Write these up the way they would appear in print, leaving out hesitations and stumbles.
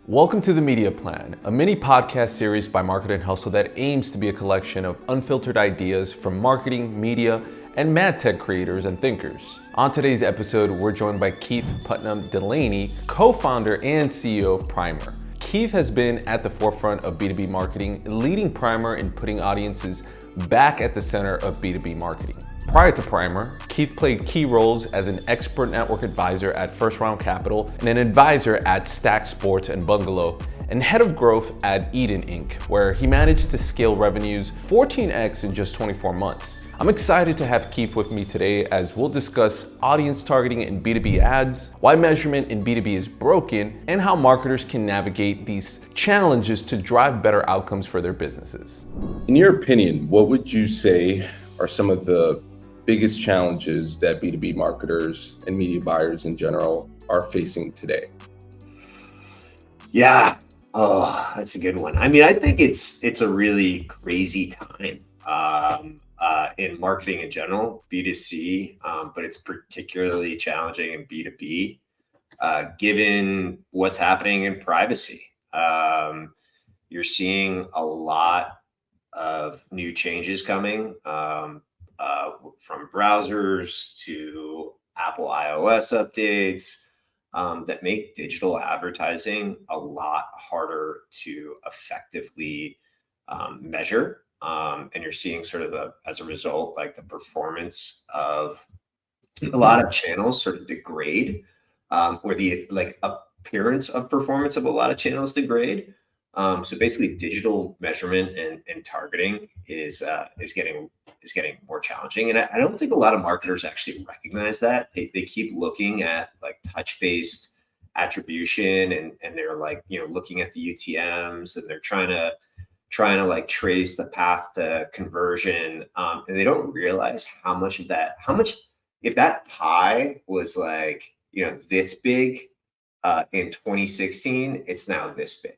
Welcome to The Media Plan, a mini podcast series by Market and Hustle that aims to be a collection of unfiltered ideas from marketing, media, and mad tech creators and thinkers. On today's episode, we're joined by Kieth Delaney, co-founder and CEO of Primer. Kieth has been at the forefront of B2B marketing, leading Primer in putting audiences back at the center of B2B marketing. Prior to Primer, Kieth played key roles as an expert network advisor at First Round Capital and an advisor at Stack Sports and Bungalow, and head of growth at Eden Inc., where he managed to scale revenues 14x in just 24 months. I'm excited to have Kieth with me today as we'll discuss audience targeting in B2B ads, why measurement in B2B is broken, and how marketers can navigate these challenges to drive better outcomes for their businesses. In your opinion, what would you say are some of the biggest challenges that B2B marketers and media buyers in general are facing today? Yeah. Oh, that's a good one. I mean, I think it's a really crazy time in marketing in general, B2C, but it's particularly challenging in B2B, given what's happening in privacy. You're seeing a lot of new changes coming, from browsers to Apple iOS updates, that make digital advertising a lot harder to effectively measure. And you're seeing sort of as a result, like the performance of a lot of channels sort of degrade, or the appearance of performance of a lot of channels degrade. So basically digital measurement and targeting is getting more challenging. And I don't think a lot of marketers actually recognize that. They keep looking at like touch-based attribution and they're like, looking at the UTMs and they're trying to trace the path to conversion. And they don't realize if that pie was like, this big in 2016, it's now this big.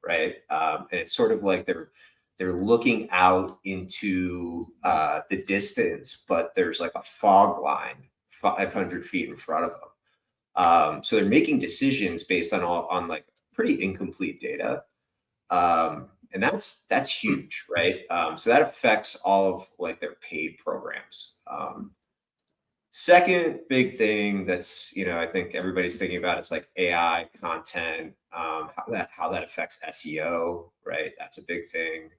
Right. And it's sort of like they're looking out into the distance, but there's like a fog line 500 feet in front of them. So they're making decisions based on like pretty incomplete data. And that's huge, right? So that affects all of like their paid programs. Second big thing that's, I think everybody's thinking about is like AI content, how that affects SEO, right? That's a big thing.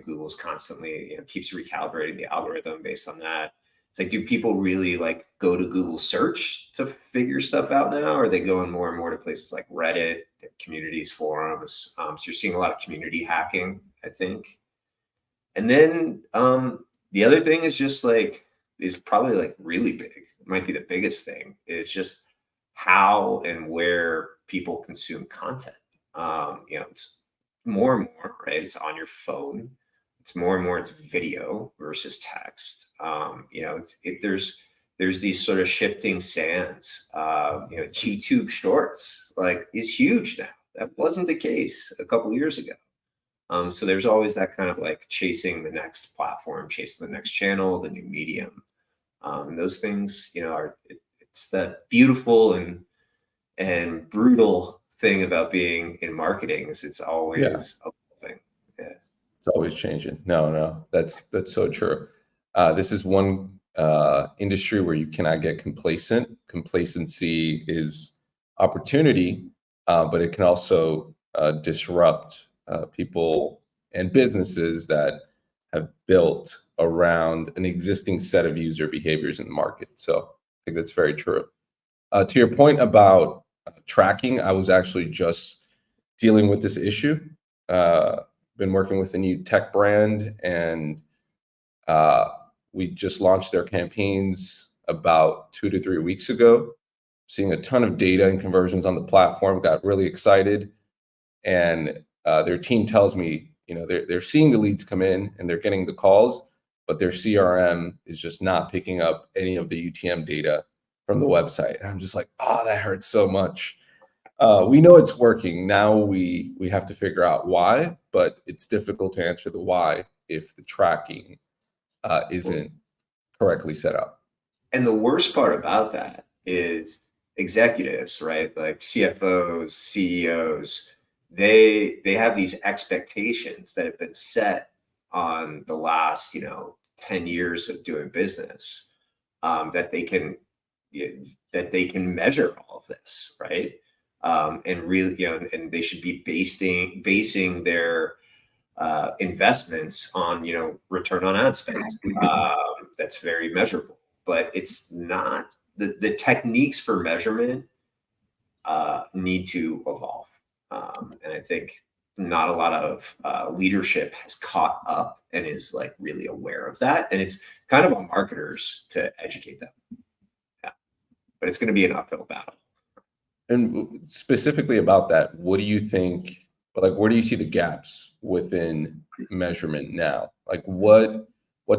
Google's constantly, keeps recalibrating the algorithm based on that. It's like, do people really like go to Google search to figure stuff out now? Or are they going more and more to places like Reddit, communities, forums? So you're seeing a lot of community hacking, I think. And then the other thing is probably like really big. It might be the biggest thing. It's just how and where people consume content. It's more and more, right? It's on your phone. It's more and more, it's video versus text. There's these sort of shifting sands. YouTube Shorts is huge now. That wasn't the case a couple of years ago. So there's always that kind of like chasing the next platform, chasing the next channel, the new medium. Those things, it's that beautiful and brutal thing about being in marketing is it's always evolving. Yeah. It's always changing. No, that's so true. This is one industry where you cannot get complacent. Complacency is opportunity, but it can also disrupt people and businesses that have built around an existing set of user behaviors in the market. So I think that's very true. To your point about tracking, I was actually just dealing with this issue. Been working with a new tech brand, and we just launched their campaigns about 2 to 3 weeks ago. Seeing a ton of data and conversions on the platform, got really excited. And their team tells me, they're seeing the leads come in and they're getting the calls, but their CRM is just not picking up any of the UTM data from the website. And I'm just like, oh, that hurts so much. We know it's working. Now we have to figure out why, but it's difficult to answer the why if the tracking isn't correctly set up. And the worst part about that is executives, right? Like CFOs, CEOs, they have these expectations that have been set on the last, 10 years of doing business, that they can yeah, that they can measure all of this, right? And really, and they should be basing their investments on, return on ad spend. That's very measurable, but it's not the techniques for measurement need to evolve. And I think not a lot of leadership has caught up and is like really aware of that. And it's kind of on marketers to educate them. Yeah. But it's going to be an uphill battle. And specifically about that, what do you think, like, where do you see the gaps within measurement now? Like, what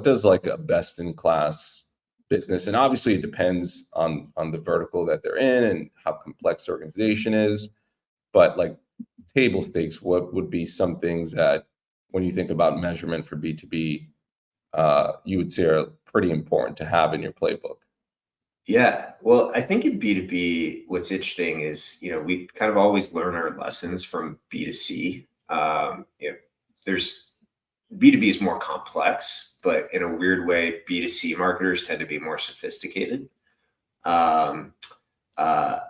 does like a best in class business, and obviously it depends on the vertical that they're in and how complex the organization is, but like table stakes, what would be some things that when you think about measurement for B2B, you would say are pretty important to have in your playbook? Yeah, well, I think in B2B, what's interesting is, we kind of always learn our lessons from B2C. There's B2B is more complex, but in a weird way, B2C marketers tend to be more sophisticated. Um,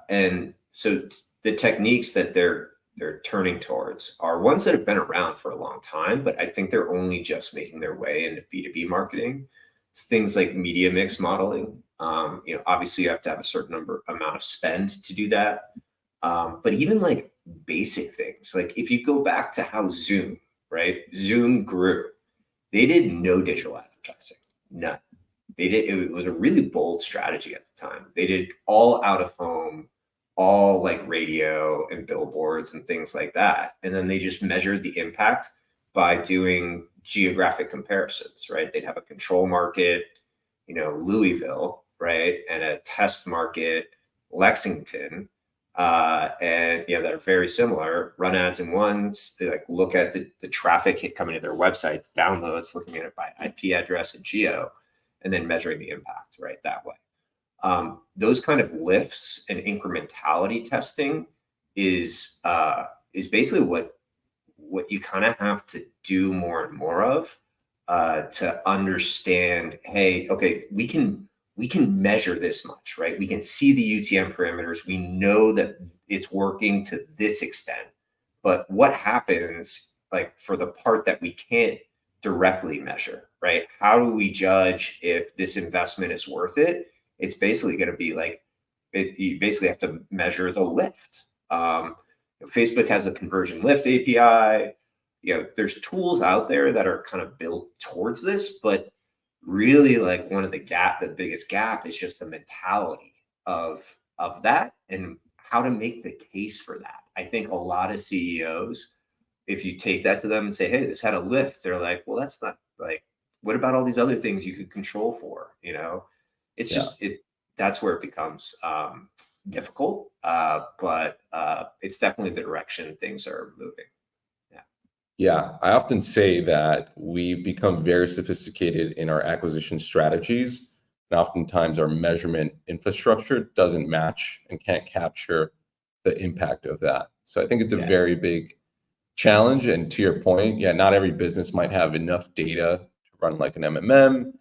and so the techniques that they're turning towards are ones that have been around for a long time, but I think they're only just making their way into B2B marketing. It's things like media mix modeling. Obviously you have to have a certain amount of spend to do that. But even like basic things, like if you go back to how Zoom, right? Zoom grew. They did no digital advertising, none. They did. It was a really bold strategy at the time. They did all out of home, all like radio and billboards and things like that. And then they just measured the impact by doing geographic comparisons, right? They'd have a control market, Louisville, right? And a test market, Lexington, and that are very similar. Run ads in ones. They like look at the traffic coming to their website, downloads, looking at it by IP address and geo, and then measuring the impact right that way. Those kind of lifts and incrementality testing is basically what you kind of have to do more and more of to understand. Hey, okay, we can measure this much, right? We can see the UTM parameters. We know that it's working to this extent, but what happens like for the part that we can't directly measure, right? How do we judge if this investment is worth it? It's basically going to be like, you basically have to measure the lift. Facebook has a conversion lift API. There's tools out there that are kind of built towards this, but really like the biggest gap is just the mentality of that and how to make the case for that. I think a lot of CEOs, if you take that to them and say, hey, this had a lift, they're like, well, that's not like, what about all these other things you could control for? It's just that's where it becomes difficult. But it's definitely the direction things are moving. Yeah, I often say that we've become very sophisticated in our acquisition strategies, and oftentimes our measurement infrastructure doesn't match and can't capture the impact of that. So I think it's a very big challenge. And to your point, not every business might have enough data to run like an MMM.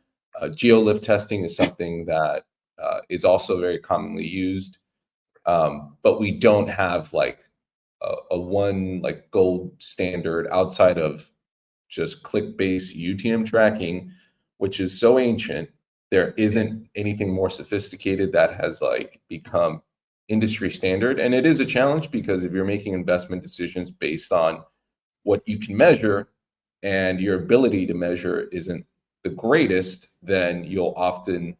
Geolift testing is something that is also very commonly used, but we don't have like a one like gold standard outside of just click-based UTM tracking, which is so ancient. There isn't anything more sophisticated that has like become industry standard. And it is a challenge because if you're making investment decisions based on what you can measure and your ability to measure isn't the greatest, then you'll often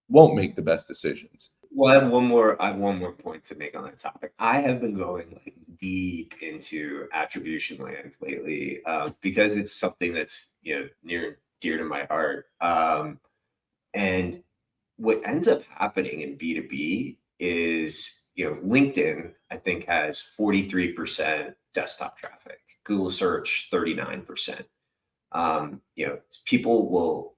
won't make the best decisions. Well, I have one more point to make on that topic. I have been going like deep into attribution land lately because it's something that's near and dear to my heart. And what ends up happening in B2B is LinkedIn I think has 43% desktop traffic. Google search 39%. People will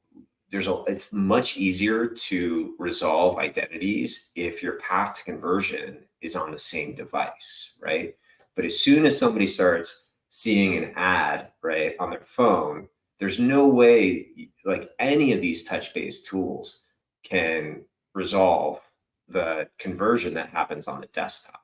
it's much easier to resolve identities if your path to conversion is on the same device, right? But as soon as somebody starts seeing an ad, right, on their phone, there's no way like any of these touch-based tools can resolve the conversion that happens on the desktop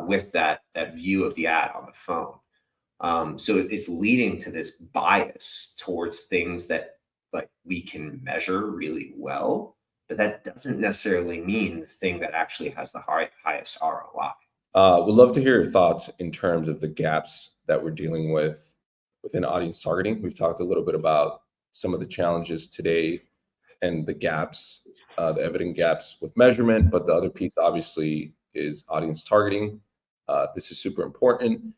with that view of the ad on the phone. So it's leading to this bias towards things that like we can measure really well, but that doesn't necessarily mean the thing that actually has the highest ROI. Would love to hear your thoughts in terms of the gaps that we're dealing with within audience targeting. We've talked a little bit about some of the challenges today and the gaps, the evident gaps with measurement, but the other piece obviously is audience targeting. This is super important.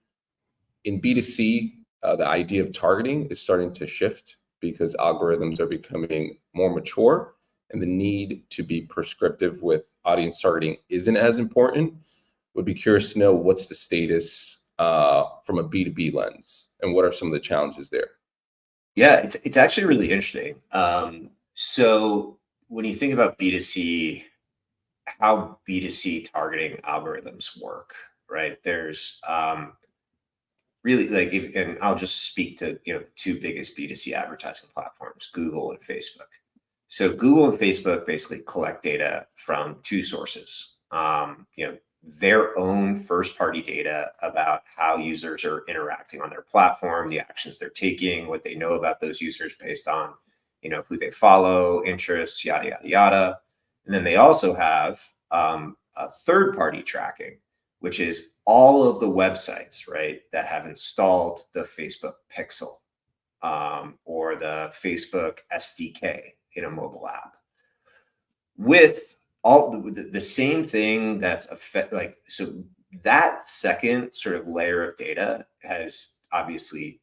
In B2C, the idea of targeting is starting to shift because algorithms are becoming more mature and the need to be prescriptive with audience targeting isn't as important. Would be curious to know what's the status from a B2B lens and what are some of the challenges there? Yeah, it's actually really interesting. So when you think about B2C, how B2C targeting algorithms work, right? There's really like, and I'll just speak to the two biggest B2C advertising platforms, Google and Facebook. So Google and Facebook basically collect data from two sources. Their own first-party data about how users are interacting on their platform, the actions they're taking, what they know about those users based on who they follow, interests, yada yada yada. And then they also have a third-party tracking, which is all of the websites, right, that have installed the Facebook Pixel or the Facebook SDK in a mobile app, with all the same thing that's so that second sort of layer of data has obviously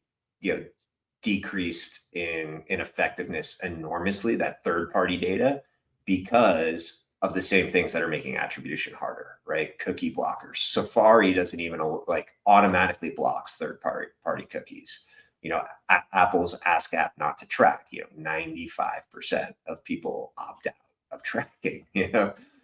decreased in effectiveness enormously, that third party data, because of the same things that are making attribution harder, right? Cookie blockers. Safari doesn't even automatically blocks third party cookies. Apple's Ask App Not to Track, 95% of people opt out of tracking,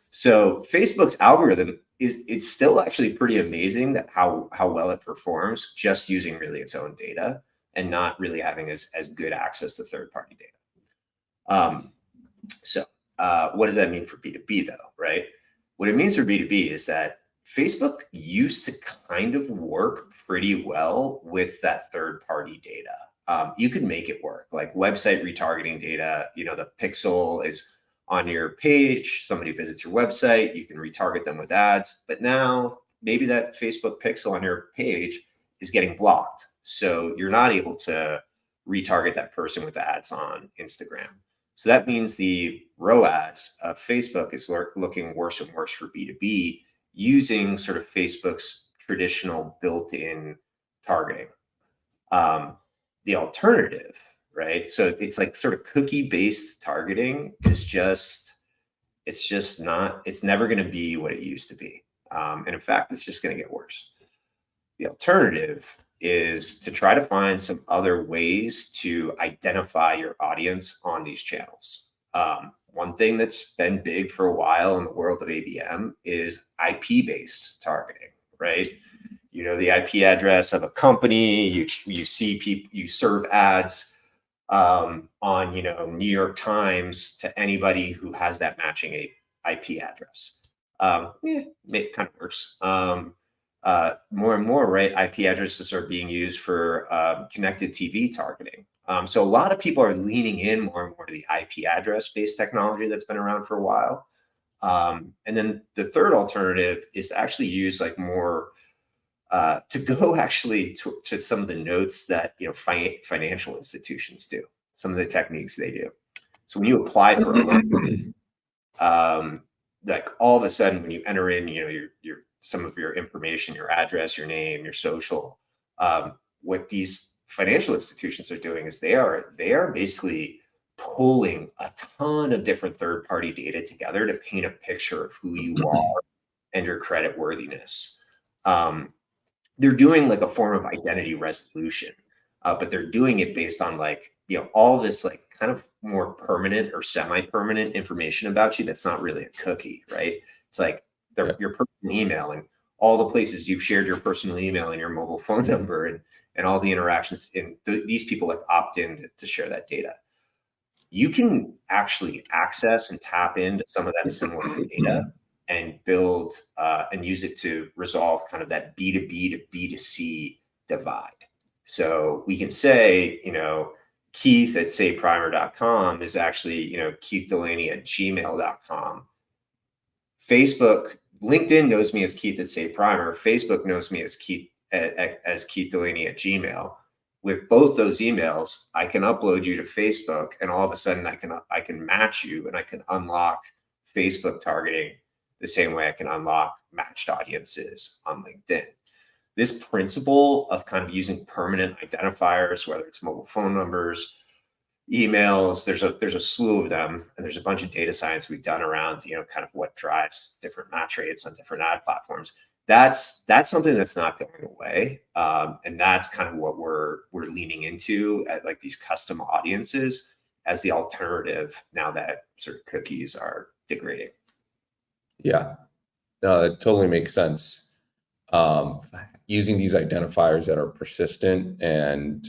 So Facebook's algorithm it's still actually pretty amazing that how well it performs just using really its own data and not really having as good access to third-party data. So what does that mean for B2B though, right? What it means for B2B is that Facebook used to kind of work pretty well with that third-party data. You could make it work, like website retargeting data. The pixel is on your page, somebody visits your website, you can retarget them with ads. But now maybe that Facebook pixel on your page is getting blocked. So you're not able to retarget that person with ads on Instagram. So that means the ROAS of Facebook is looking worse and worse for B2B using sort of Facebook's traditional built-in targeting. The alternative, right? So it's like sort of cookie-based targeting is it's never going to be what it used to be. And in fact, it's just going to get worse. The alternative is to try to find some other ways to identify your audience on these channels. One thing that's been big for a while in the world of ABM is IP-based targeting, right? The IP address of a company, you see people, you serve ads on New York Times to anybody who has that matching IP address. It kind of works. More and more, right? IP addresses are being used for connected TV targeting. So a lot of people are leaning in more and more to the IP address based technology that's been around for a while. And then the third alternative is to actually use like more to go actually to some of the notes that financial institutions do, some of the techniques they do. So when you apply for a loan, like all of a sudden when you enter in your some of your information, your address, your name, your social, what these financial institutions are doing is they are basically pulling a ton of different third-party data together to paint a picture of who you are and your credit worthiness. They're doing like a form of identity resolution. but they're doing it based on like, all this like kind of more permanent or semi-permanent information about you that's not really a cookie, right? It's like your personal email and all the places you've shared your personal email and your mobile phone number and all the interactions, and these people like opt in to share that data. You can actually access and tap into some of that similar data and build and use it to resolve kind of that B2B to B2C divide. So we can say, Kieth at sayprimer.com is actually, Kieth Delaney at gmail.com. Facebook, LinkedIn knows me as Kieth at sayprimer. Facebook knows me as Kieth Delaney at Gmail. With both those emails, I can upload you to Facebook, and all of a sudden I can match you, and I can unlock Facebook targeting the same way I can unlock matched audiences on LinkedIn. This principle of kind of using permanent identifiers, whether it's mobile phone numbers, emails, there's a slew of them, and there's a bunch of data science we've done around, kind of what drives different match rates on different ad platforms. That's something that's not going away, and that's kind of what we're leaning into at like these custom audiences as the alternative now that sort of cookies are degrading. Yeah, no, that totally makes sense. Using these identifiers that are persistent, and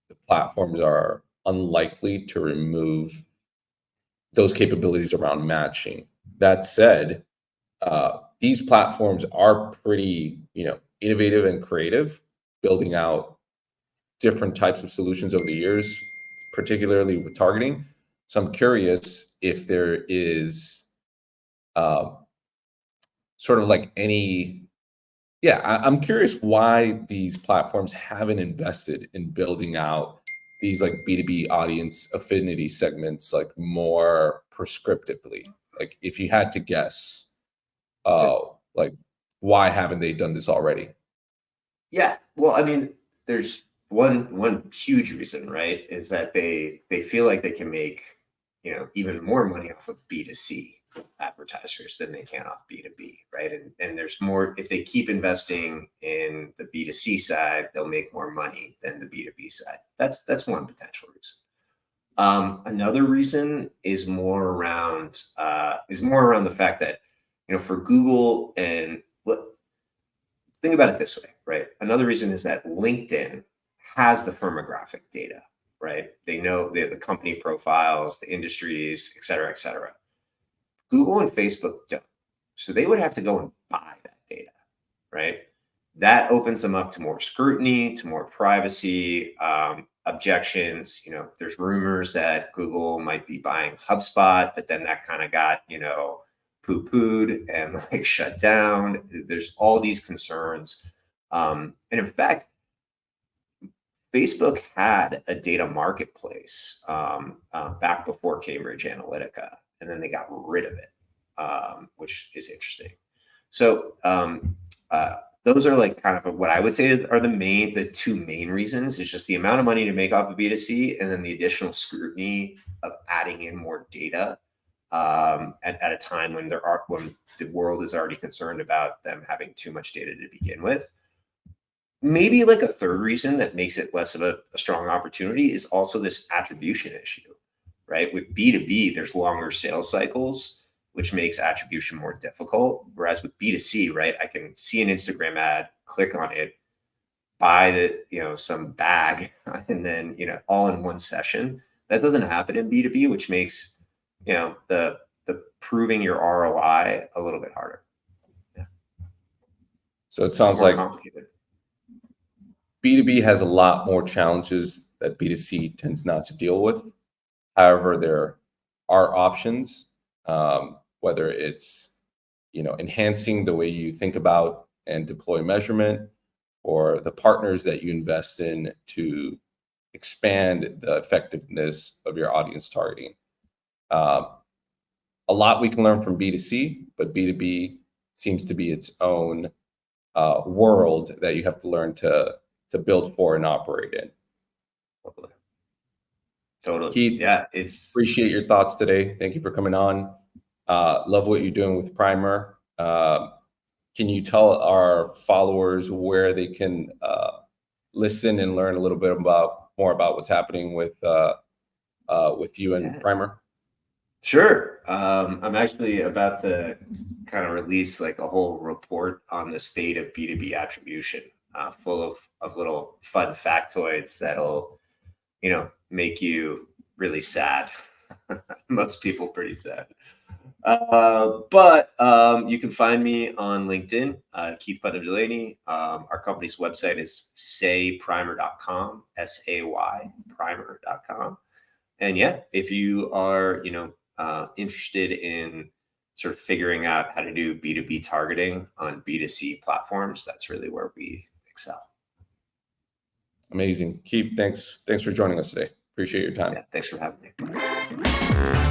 the platforms are unlikely to remove those capabilities around matching. That said, these platforms are pretty, innovative and creative, building out different types of solutions over the years, particularly with targeting. So I'm curious if there is sort of like I'm curious why these platforms haven't invested in building out these like B2B audience affinity segments like more prescriptively. Like if you had to guess, like why haven't they done this already? Yeah, well, I mean, there's one huge reason, right? Is that they feel like they can make, even more money off of B2C advertisers than they can off B2B, right? And there's more, if they keep investing in the B2C side, they'll make more money than the B2B side. That's one potential reason. Another reason is more around the fact that, for Google, and think about it this way, right? Another reason is that LinkedIn has the firmographic data, right? They know the company profiles, the industries, et cetera, et cetera. Google and Facebook don't. So they would have to go and buy that data, right? That opens them up to more scrutiny, to more privacy objections. There's rumors that Google might be buying HubSpot, but then that kind of got, poo-pooed and like shut down. There's all these concerns. And in fact, Facebook had a data marketplace back before Cambridge Analytica, and then they got rid of it, which is interesting. So those are like kind of what I would say are the two main reasons. Is just the amount of money to make off of B2C, and then the additional scrutiny of adding in more data at a time when when the world is already concerned about them having too much data to begin with. Maybe like a third reason that makes it less of a strong opportunity is also this attribution issue, right? With B2B, there's longer sales cycles, which makes attribution more difficult. Whereas with B2C, right, I can see an Instagram ad, click on it, buy some bag, and then, all in one session. That doesn't happen in B2B, which makes, the proving your ROI a little bit harder. Yeah. So it sounds like complicated. B2B has a lot more challenges that B2C tends not to deal with. However, there are options, whether it's, enhancing the way you think about and deploy measurement, or the partners that you invest in to expand the effectiveness of your audience targeting. A lot we can learn from B2C, but B2B seems to be its own world that you have to learn to build for and operate in. Totally. Kieth, yeah, appreciate your thoughts today. Thank you for coming on. Love what you're doing with Primer. Can you tell our followers where they can listen and learn a little bit more about what's happening with you and Primer? Sure. I'm actually about to kind of release like a whole report on the state of B2B attribution, full of little fun factoids that'll, make you really sad. Most people pretty sad. But you can find me on LinkedIn, Kieth Delaney. Our company's website is sayprimer.com, SAY primer.com. And yeah, if you are, interested in sort of figuring out how to do B2B targeting on B2C platforms, that's really where we excel. Amazing. Kieth, thanks for joining us today. Appreciate your time. Yeah, thanks for having me.